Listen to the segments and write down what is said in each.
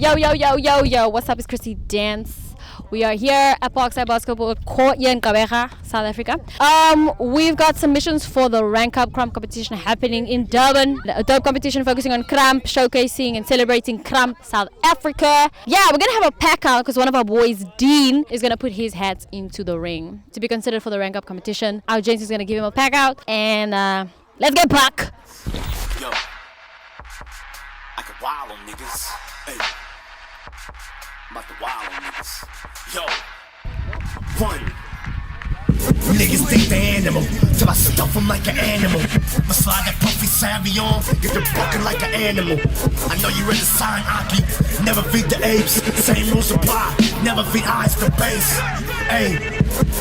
Yo, yo, yo, yo, yo. What's up? It's Chrissy Dance. We are here at Parkside Basketball Court here in Gqeberha, South Africa. We've got submissions for the Rankup Crump competition happening in Durban. A dope competition focusing on Crump, showcasing and celebrating Crump, South Africa. Yeah, we're gonna have a pack out because one of our boys, Dean, is gonna put his hat into the ring to be considered for the Rankup competition. Our James is gonna give him a pack out, and let's get back. Yo, I can wild on niggas. Hey, I'm about to wild on niggas. Yo, one. Niggas think they animal, till I stuff them like an animal. I slide that puffy savvy on, get them bucking like an animal. I know you read the sign, Aki, never feed the apes. Same rules apply, never feed eyes to base. Hey,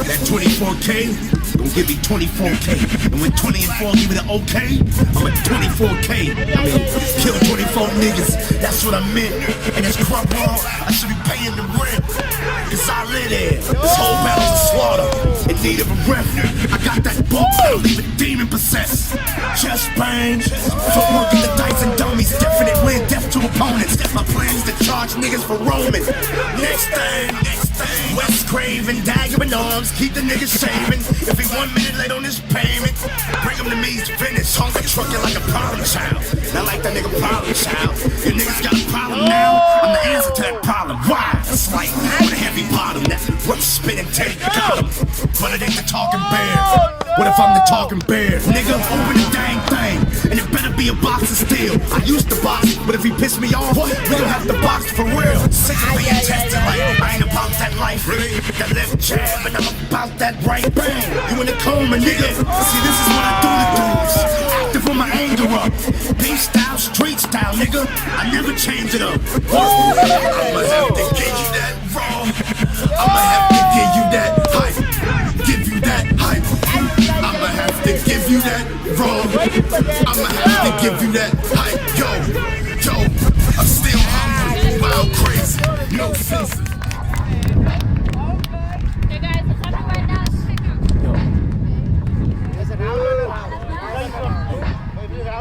that 24K, gon' give me 24K. And when 20 and 4 give me the okay, I'm at 24K. I mean, kill 24 niggas, that's what I meant. And it's crump world, I should be paying the rent. Cause I live there, this whole battle's a slaughter. In need of a ref, I got that book that'll leave a demon possessed. Chest bang, footwork in the dice and dummies. Definite win, death to opponents. My plan is to charge niggas for roaming. Next thing, West Craven, dagger in arms, keep the niggas shaving. If he 1 minute late on his payment, bring him to me, he's finished. Hungry trucking like a problem child. Not like that nigga problem child. Your niggas got a problem now, I'm the answer to that problem. Why? It's like with a heavy bottom that rough spinning tape got him. But it ain't the talking bear. What if I'm the talking bear? Nigga, open the dang thing, and it better be a box of steel. I used to box, but if he piss me off, we gon' have to box for real. Sick of being tested like I ain't about that life. Really? That left jab, and I'm about that right bang. You in the coma, nigga. See, this is what I do to dudes. Active when my anger up. Beef style, street style, nigga. I never change it up. I'ma have to give you that raw. I'ma have to give you that hype. Give you that hype. I'ma have to give you that raw. I'ma have to give you that hype. Yo, I'm still hungry, wild, crazy, no sense. Hey guys, what's happening right now?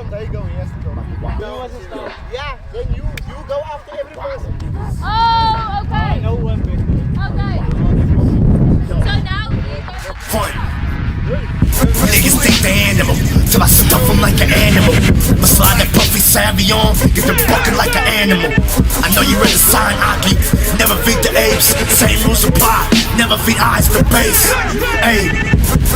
There you go, he has to go. Yeah, then you go after every person. Oh, okay. No one big. Okay. So now Fun. Niggas think they animal, till I stuff them like an animal. I slide that puffy savvy on, get them bucking like an animal. I know you read the sign, Aki, never feed the apes. Same rules apply, never feed eyes to base. Hey,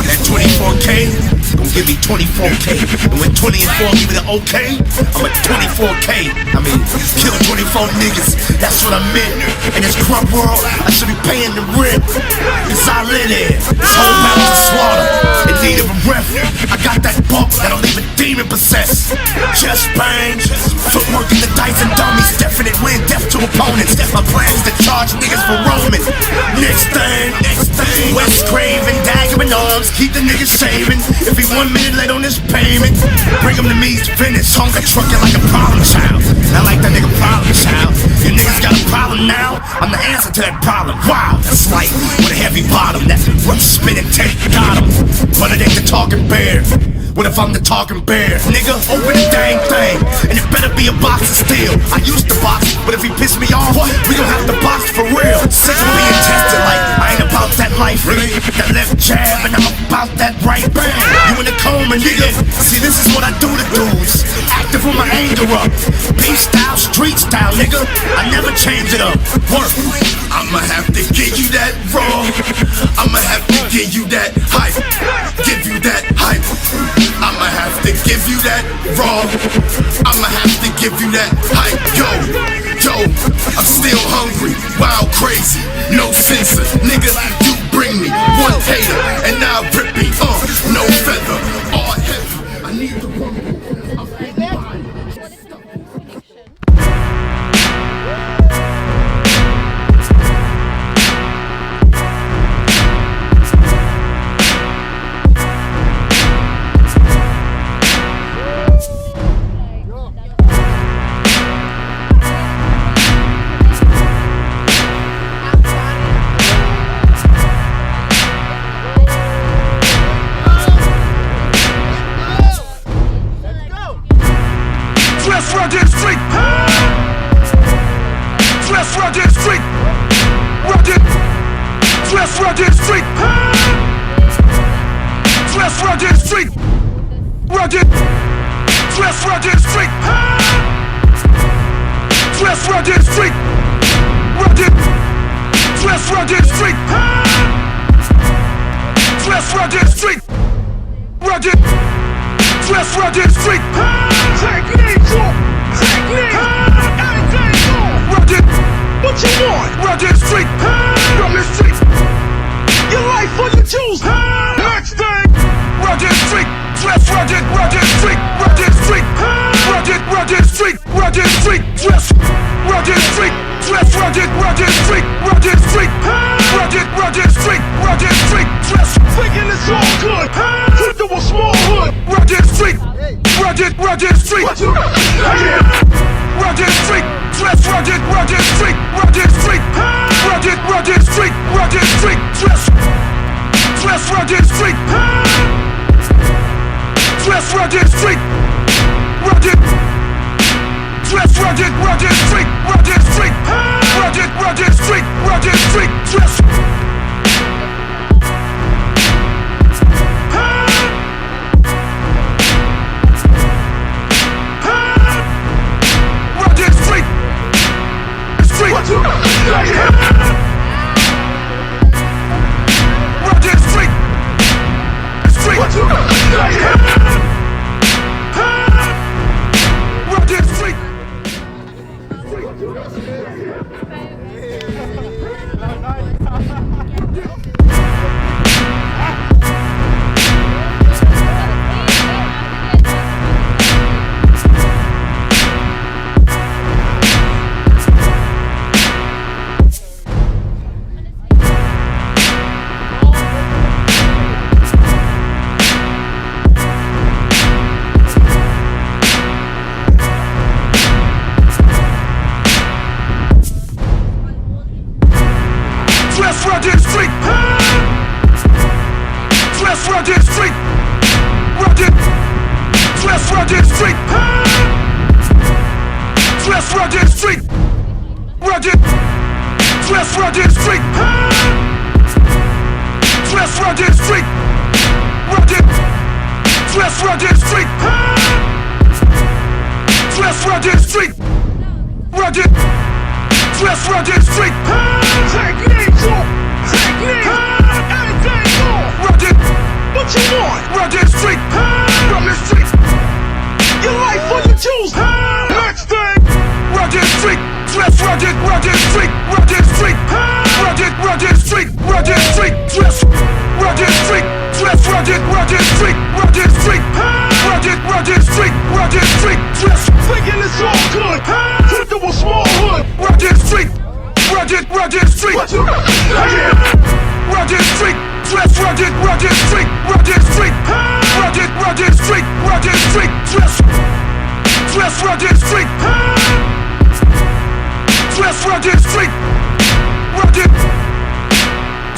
that 24K, gon' give me 24K. And when 20 and 4 give me the okay, I'm at 24K. I mean, kill 24 niggas, that's what I meant. In this crump world, I should be paying the rent. Cause I live there, this whole battle's a slaughter. In need of a ref, I got that bump that'll leave a demon possessed. Chest bang, footwork in the dice and dummies. Definite win, death to opponents. My plan is to charge niggas for roaming. Next thing, West Craven, dagger in arms, keep the niggas shaving. If he 1 minute late on his payment, bring him to me, he's finished. Hunger trucking like a problem child. Not like that nigga problem child. Your niggas got a problem now, I'm the answer to that problem. Wow, that's like with a heavy bottom, that rough spinning tape got him. But it ain't the talking bear. What if I'm the talking bear? Nigga, open the dang thing, and it better be a box of steel. I used to box, but if he piss me off, we gon' have to box for real. Sick of being tested like I ain't about that life. Really? That left jab, and I'm about that right bang. You in the coma, nigga. See, this is what I do to dudes. Active when my anger up. Beef style, street style, nigga. I never change it up. Work. I'ma have to give you that raw. I'ma have to give you that hype. Give you that hype. I'ma have to give you that raw. I'ma have to give you that hype. Yo, I'm still hungry, wild, crazy, no censor. Nigga, you bring me one hater, and now rip me, no feather, all heavy. I need the rumble. Dress rugged street. Rugged. Dress rugged street. Dress rugged street. Rugged. Dress rugged street. Dress rugged street. Rugged. Dress rugged street. Dress rugged street. Rugged. Dress rugged street. Technique. Rugged. What you want? Rugged street. From the street. Your life for you choose. Next thing. Rugged street. Dress rugged. Rugged street. Rugged street. Rugged street. Rugged street. Dress. Rugged street. Dress rugged. Rugged street. Rugged street. Rugged street. Rugged street. Dress. Thinking it's all good. Put to a small hood. Rugged street. Rugged street. Rugged street. Dress rugged. Rugged street. Rugged street. Rugged street. Rugged street. Dress. Dress rugged street. Dress rugged street. Rugged. Dress rugged. Rugged street. Rugged street. Rugged street. Rugged street. Dress. Rugged street. Street. Rugged street. Street. Rugged street. Dress rugged street. Dress rugged street. Rugged. Dress rugged street. Dress rugged street. Rugged. Dress rugged street. Dress rugged street. Rugged. Dress rugged street. Dress rugged street. Rugged. Dress rugged street. Technique. Rugged. What you want? Rugged street. From the street. Your life for you choose. Next thing. Rugged street. Dress rugged. Rugged street. Rugged street. Rugged street. Rugged street. Dress. Rugged street. Dress rugged. Rugged street. Rugged street. Rugged street. Rugged street. Dress. Thinking it's all good. Put to a small hood. Rugged street. Rugged street. Rugged street. Dress rugged. Rugged street. Rugged street. Rugged street. Rugged street. Dress. Dress rugged street. Dress rugged street. Rugged.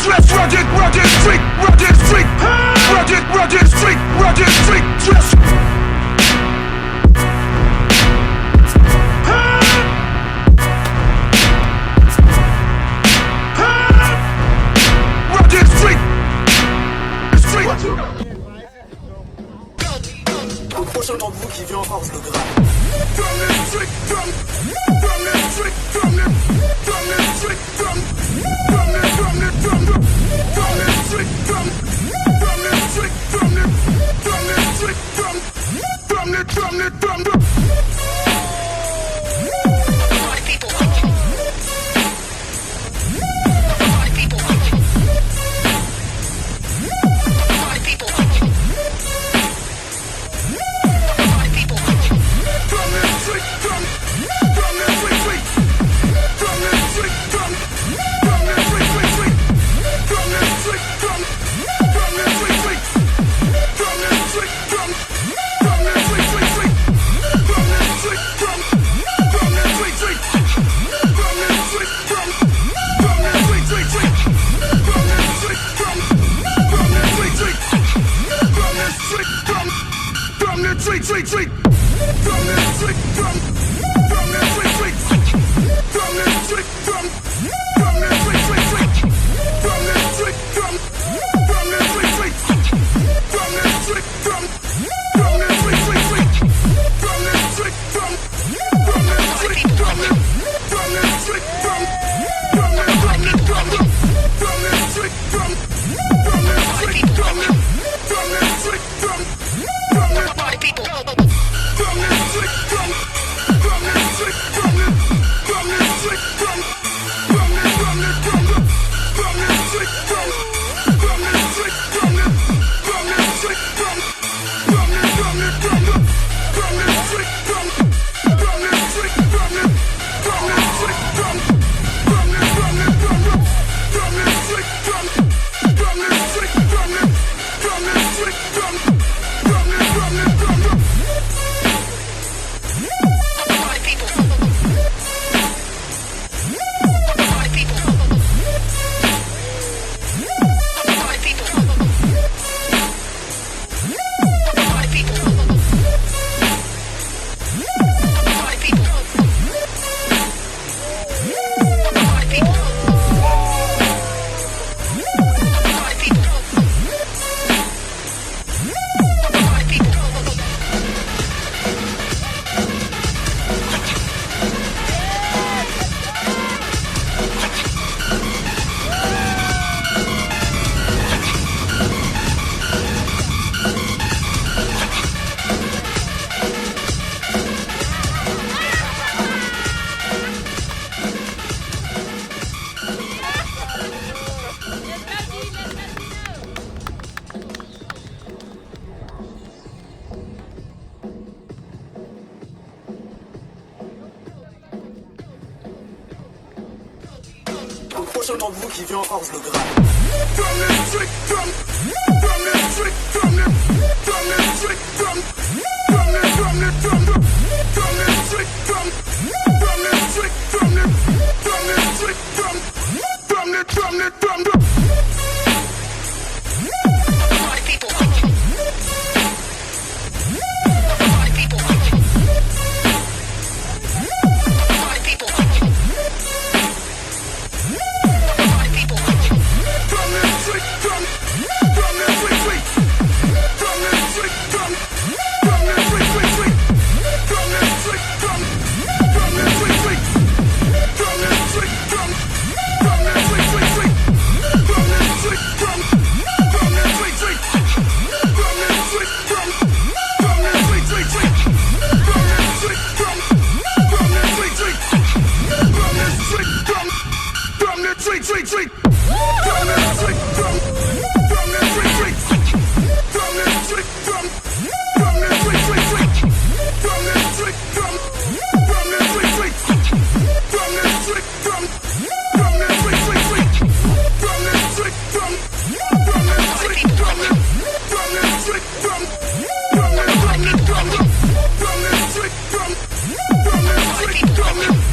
Dress rugged. Rugged street. Rugged street. Rugged street. Rugged street. Dress. Rugged street. Street. Le prochain d'entre vous qui vient en force de grave. From the street. From the street. From the street. From the street. From the street. Au prochain d'entre vous qui vient en force le grave. From the